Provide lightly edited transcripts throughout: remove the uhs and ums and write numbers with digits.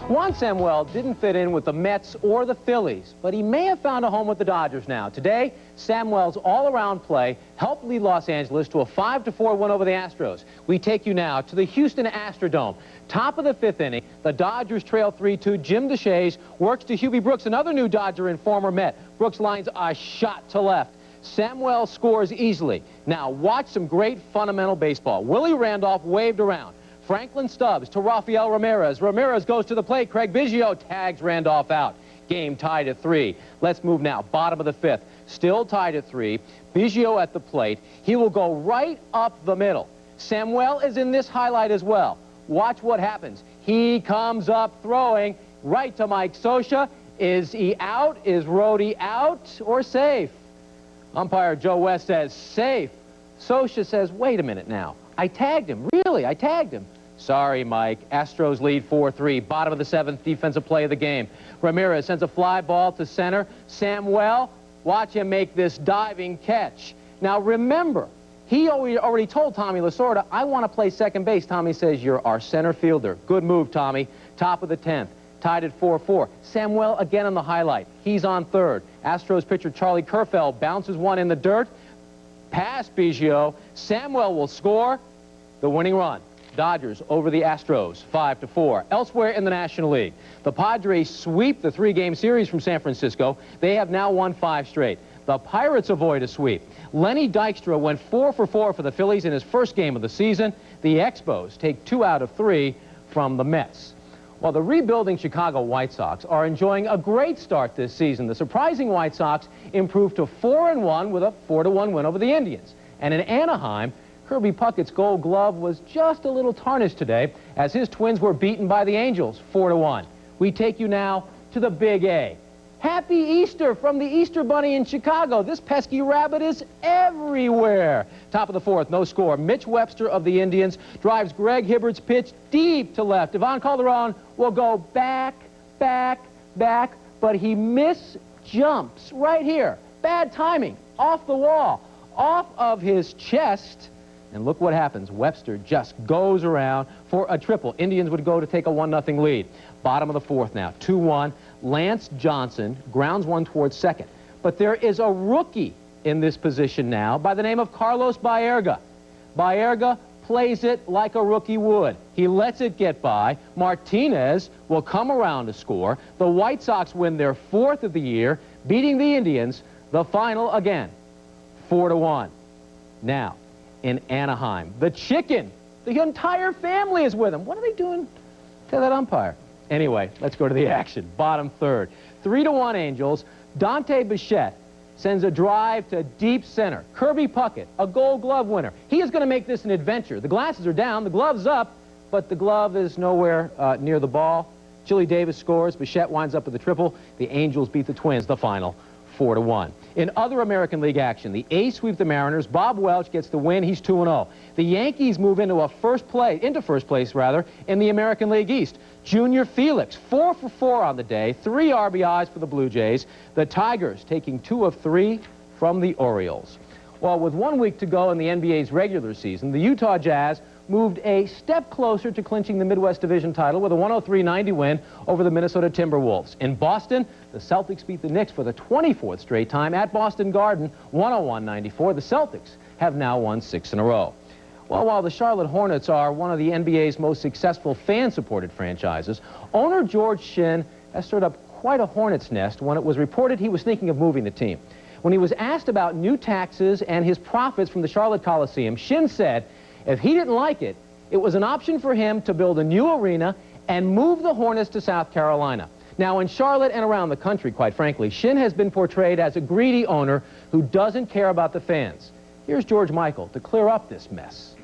Juan Samuel didn't fit in with the Mets or the Phillies, but he may have found a home with the Dodgers now. Today, Samuel's all-around play helped lead Los Angeles to a 5-4 win over the Astros. We take you now to the Houston Astrodome. Top of the 5th inning, the Dodgers trail 3-2. Jim DeShays works to Hubie Brooks, another new Dodger and former Met. Brooks lines a shot to left. Samuel scores easily. Now watch some great fundamental baseball. Willie Randolph waved around. Franklin Stubbs to Rafael Ramirez. Ramirez goes to the plate. Craig Biggio tags Randolph out. Game tied at 3. Let's move now. Bottom of the 5th. Still tied at 3. Biggio at the plate. He will go right up the middle. Samuel is in this highlight as well. Watch what happens. He comes up throwing right to Mike Scioscia. Is he out? Is Rhodey out or safe? Umpire Joe West says safe. Scioscia says, wait a minute now. I tagged him. Really? I tagged him. Sorry, Mike. Astros lead 4-3. Bottom of the 7th, defensive play of the game. Ramirez sends a fly ball to center. Samuel, watch him make this diving catch. Now, remember, he already told Tommy Lasorda, I want to play second base. Tommy says, you're our center fielder. Good move, Tommy. Top of the 10th. Tied at 4-4. Samuel again on the highlight. He's on third. Astros pitcher Charlie Kerfeld bounces one in the dirt. Pass Biggio. Samuel will score the winning run. Dodgers over the Astros, 5-4. Elsewhere in the National League, the Padres sweep the 3-game series from San Francisco. They have now won 5 straight. The Pirates avoid a sweep. Lenny Dykstra went 4-for-4 for the Phillies in his first game of the season. The Expos take 2 out of 3 from the Mets. While the rebuilding Chicago White Sox are enjoying a great start this season, the surprising White Sox improved to 4-1 with a 4-1 win over the Indians. And in Anaheim, Kirby Puckett's Gold Glove was just a little tarnished today as his Twins were beaten by the Angels 4-1. We take you now to the Big A. Happy Easter from the Easter Bunny in Chicago. This pesky rabbit is everywhere. Top of the 4th, no score. Mitch Webster of the Indians drives Greg Hibbert's pitch deep to left. Ivan Calderon will go back, back, back, but he misjumps right here. Bad timing. Off the wall. Off of his chest. And look what happens. Webster just goes around for a triple. Indians would go to take a 1-0 lead. Bottom of the 4th now, 2-1. Lance Johnson grounds one towards second. But there is a rookie in this position now by the name of Carlos Baerga. Baerga plays it like a rookie would. He lets it get by. Martinez will come around to score. The White Sox win their 4th of the year, beating the Indians. The final again, 4-1. Now, in Anaheim, the Chicken, the entire family is with him. What are they doing to that umpire? Anyway, let's go to the action. Bottom 3rd. 3-1 Angels. Dante Bichette sends a drive to deep center. Kirby Puckett, a Gold Glove winner. He is going to make this an adventure. The glasses are down, the glove's up, but the glove is nowhere near the ball. Chili Davis scores. Bichette winds up with a triple. The Angels beat the Twins, the final, 4-1. In other American League action, the A's sweep the Mariners. Bob Welch gets the win. He's 2-0. The Yankees move into first place in the American League East. Junior Felix, 4-for-4 on the day, 3 RBIs for the Blue Jays. The Tigers taking 2 of 3 from the Orioles. Well, with 1 week to go in the NBA's regular season, the Utah Jazz moved a step closer to clinching the Midwest Division title with a 103-90 win over the Minnesota Timberwolves. In Boston, the Celtics beat the Knicks for the 24th straight time at Boston Garden, 101-94. The Celtics have now won 6 in a row. Well, while the Charlotte Hornets are one of the NBA's most successful fan-supported franchises, owner George Shinn has stirred up quite a hornet's nest when it was reported he was thinking of moving the team. When he was asked about new taxes and his profits from the Charlotte Coliseum, Shinn said if he didn't like it, it was an option for him to build a new arena and move the Hornets to South Carolina. Now, in Charlotte and around the country, quite frankly, Shinn has been portrayed as a greedy owner who doesn't care about the fans. Here's George Michael to clear up this mess.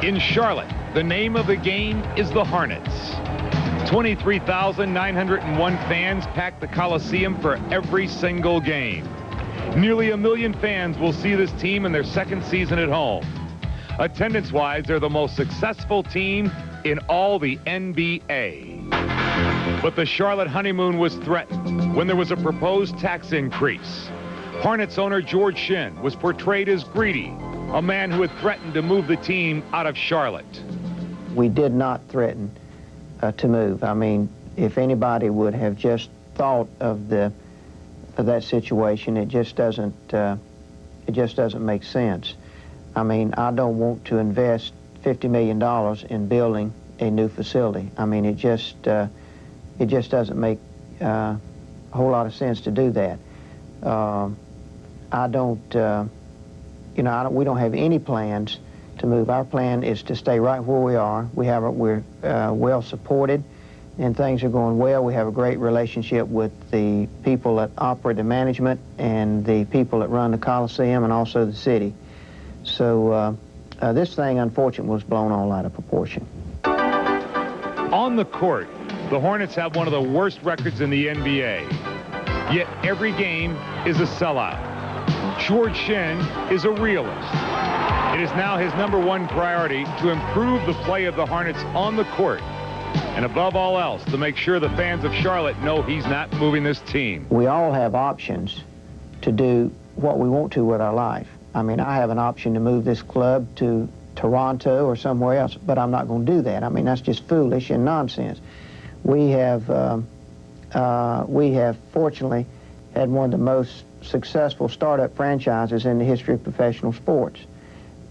In Charlotte, the name of the game is the Hornets. 23,901 fans pack the Coliseum for every single game. Nearly 1 million fans will see this team in their 2nd season at home. Attendance-wise, they're the most successful team in all the NBA. But the Charlotte honeymoon was threatened when there was a proposed tax increase. Hornets owner George Shinn was portrayed as greedy a man who had threatened to move the team out of Charlotte. We did not threaten to move. I mean, if anybody would have just thought of that situation, it just doesn't make sense. I mean, I don't want to invest $50 million in building a new facility. I mean, it just doesn't make a whole lot of sense to do that. I don't, you know, we don't have any plans to move. Our plan is to stay right where we are. We're well supported, and things are going well. We have a great relationship with the people that operate the management and the people that run the Coliseum and also the city. So this thing, unfortunately, was blown all out of proportion. On the court, the Hornets have one of the worst records in the NBA. Yet every game is a sellout. George Shen is a realist. It is now his #1 priority to improve the play of the Hornets on the court, and above all else, to make sure the fans of Charlotte know he's not moving this team. We all have options to do what we want to with our life. I mean, I have an option to move this club to Toronto or somewhere else, but I'm not going to do that. I mean, that's just foolish and nonsense. We have fortunately had one of the most successful startup franchises in the history of professional sports,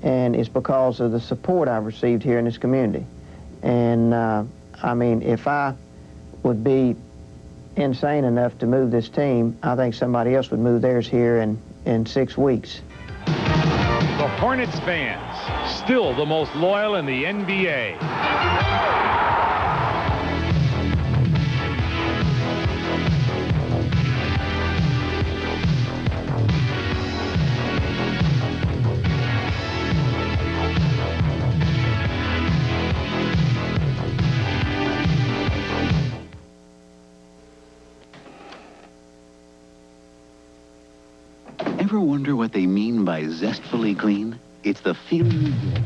and it's because of the support I've received here in this community. And I mean, if I would be insane enough to move this team, I think somebody else would move theirs here in 6 weeks. The Hornets fans, still the most loyal in the NBA. Ever wonder what they mean by zestfully clean? It's the feeling you get.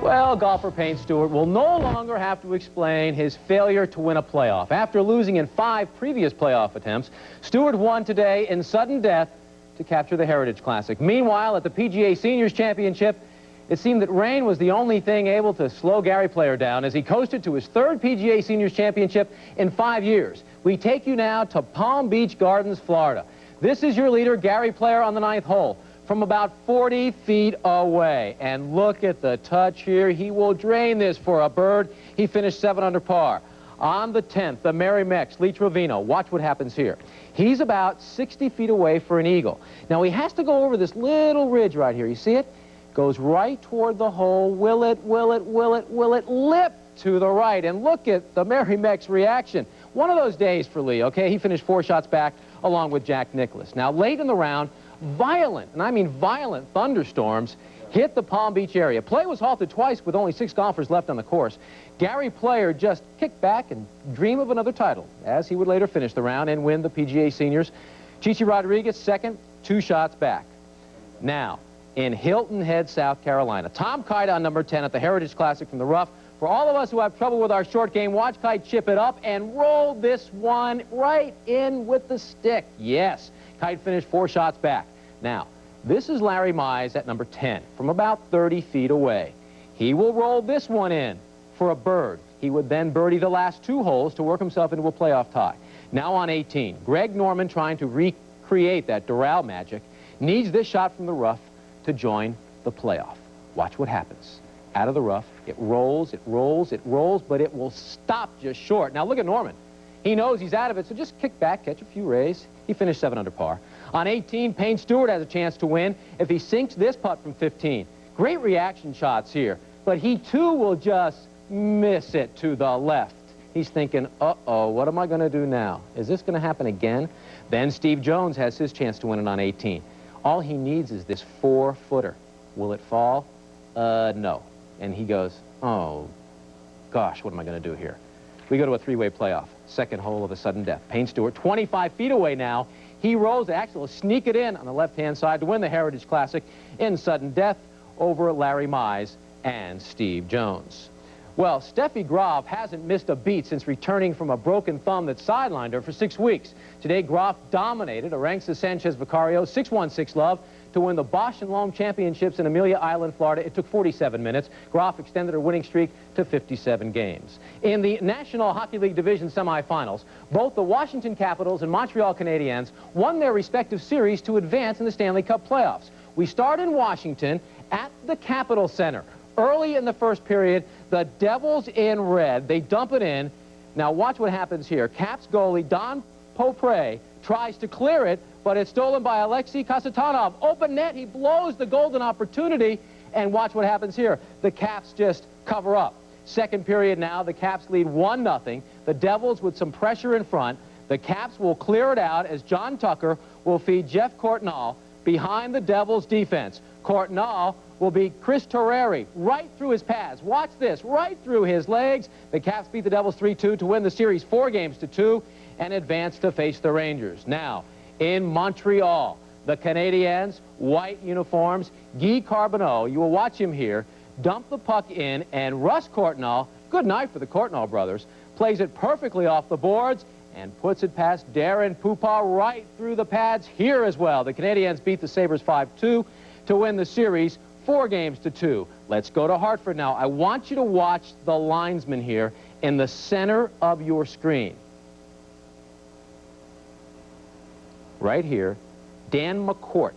Well, golfer Payne Stewart will no longer have to explain his failure to win a playoff. After losing in 5 previous playoff attempts, Stewart won today in sudden death to capture the Heritage Classic. Meanwhile, at the PGA Seniors Championship, it seemed that rain was the only thing able to slow Gary Player down as he coasted to his 3rd PGA Seniors Championship in 5 years. We take you now to Palm Beach Gardens, Florida. This is your leader, Gary Player, on the 9th hole from about 40 feet away. And look at the touch here. He will drain this for a bird. He finished 7 under par. On the 10th, the Merrimack's Lee Trevino. Watch what happens here. He's about 60 feet away for an eagle. Now, he has to go over this little ridge right here. You see it? Goes right toward the hole. Will it lip to the right? And look at the Merrimack's reaction. One of those days for Lee, okay? He finished 4 shots back along with Jack Nicklaus. Now, late in the round, violent, and I mean violent, thunderstorms hit the Palm Beach area. Play was halted twice with only 6 golfers left on the course. Gary Player just kicked back and dreamed of another title, as he would later finish the round and win the PGA Seniors. Chichi Rodriguez second, 2 shots back. Now, in Hilton Head, South Carolina, Tom Kite on number 10 at the Heritage Classic from the rough. For all of us who have trouble with our short game, watch Kite chip it up and roll this one right in with the stick. Yes, Kite finished 4 shots back. Now, this is Larry Mize at number 10 from about 30 feet away. He will roll this one in for a bird. He would then birdie the last 2 holes to work himself into a playoff tie. Now on 18, Greg Norman, trying to recreate that Doral magic, needs this shot from the rough to join the playoff. Watch what happens. Out of the rough, it rolls, but it will stop just short. Now look at Norman. He knows he's out of it, so just kick back, catch a few rays. He finished 7 under par. On 18, Payne Stewart has a chance to win if he sinks this putt from 15. Great reaction shots here, but he too will just miss it to the left. He's thinking, uh-oh, what am I going to do now? Is this going to happen again? Then Steve Jones has his chance to win it on 18. All he needs is this 4-footer. Will it fall? No. And he goes, oh, gosh, what am I going to do here? We go to a 3-way playoff. Second hole of a sudden death. Payne Stewart, 25 feet away now. He rolls, actually will sneak it in on the left-hand side to win the Heritage Classic in sudden death over Larry Mize and Steve Jones. Well, Steffi Graf hasn't missed a beat since returning from a broken thumb that sidelined her for 6 weeks. Today, Graf dominated Aranxa Sanchez Vicario 6-1, 6-love to win the Bosch and Loam Championships in Amelia Island, Florida. It took 47 minutes. Groff extended her winning streak to 57 games. In the National Hockey League Division semifinals, both the Washington Capitals and Montreal Canadiens won their respective series to advance in the Stanley Cup playoffs. We start in Washington at the Capitol Center. Early in the first period, the Devils in red, they dump it in. Now watch what happens here. Caps goalie Don Popre tries to clear it, but it's stolen by Alexei Kasatonov. Open net, he blows the golden opportunity, and watch what happens here. The Caps just cover up. Second period now, the Caps lead 1-0. The Devils with some pressure in front. The Caps will clear it out as John Tucker will feed Jeff Courtnall behind the Devils' defense. Courtnall will be Chris Torreri right through his pads. Watch this, right through his legs. The Caps beat the Devils 3-2 to win the series 4-2 and advance to face the Rangers. Now, in Montreal, the Canadiens, white uniforms, Guy Carbonneau, you will watch him here, dump the puck in, and Russ Courtnall, good night for the Courtnall brothers, plays it perfectly off the boards and puts it past Darren Pupa right through the pads here as well. The Canadiens beat the Sabres 5-2 to win the series 4-2. Let's go to Hartford now. I want you to watch the linesman here in the center of your screen. Right here, Dan McCourt.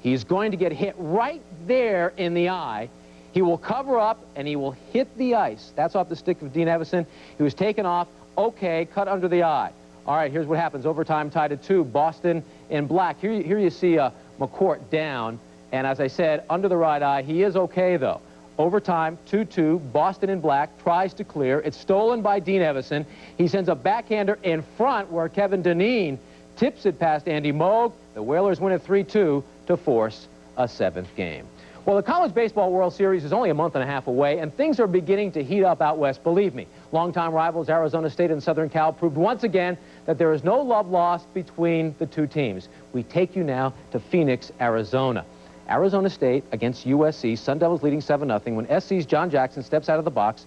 He's going to get hit right there in the eye. He will cover up and he will hit the ice. That's off the stick of Dean Evison. He was taken off. Okay, cut under the eye. All right, here's what happens. Overtime tied at 2. Boston in black. Here you see McCourt down. And as I said, under the right eye, he is okay, though. Overtime, 2-2, Boston in black, tries to clear. It's stolen by Dean Evison. He sends a backhander in front where Kevin Dineen tips it past Andy Moog. The Whalers win it 3-2 to force a 7th game. Well, the College Baseball World Series is only a month and a half away, and things are beginning to heat up out west, believe me. Longtime rivals Arizona State and Southern Cal proved once again that there is no love lost between the two teams. We take you now to Phoenix, Arizona. Arizona State against USC, Sun Devils leading 7-0 when SC's John Jackson steps out of the box.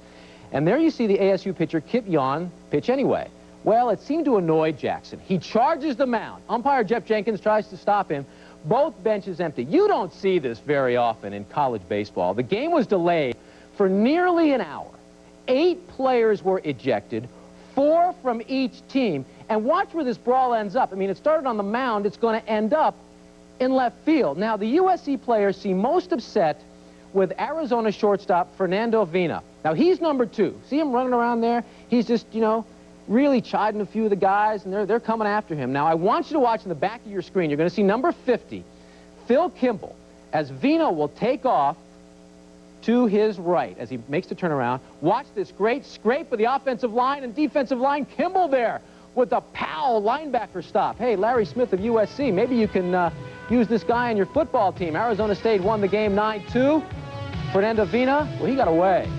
And there you see the ASU pitcher Kip Yon pitch anyway. Well, it seemed to annoy Jackson. He charges the mound. Umpire Jeff Jenkins tries to stop him. Both benches empty. You don't see this very often in college baseball. The game was delayed for nearly an hour. 8 players were ejected, 4 from each team. And watch where this brawl ends up. I mean, it started on the mound. It's going to end up in left field. Now, the USC players seem most upset with Arizona shortstop Fernando Vina. Now, he's number 2. See him running around there? He's just, you know, really chiding a few of the guys, and they're coming after him. Now, I want you to watch in the back of your screen. You're going to see number 50, Phil Kimball, as Vina will take off to his right as he makes the turnaround. Watch this great scrape of the offensive line and defensive line. Kimball there with a Powell linebacker stop. Hey, Larry Smith of USC, maybe you can use this guy on your football team. Arizona State won the game 9-2. Fernando Vina, well, he got away.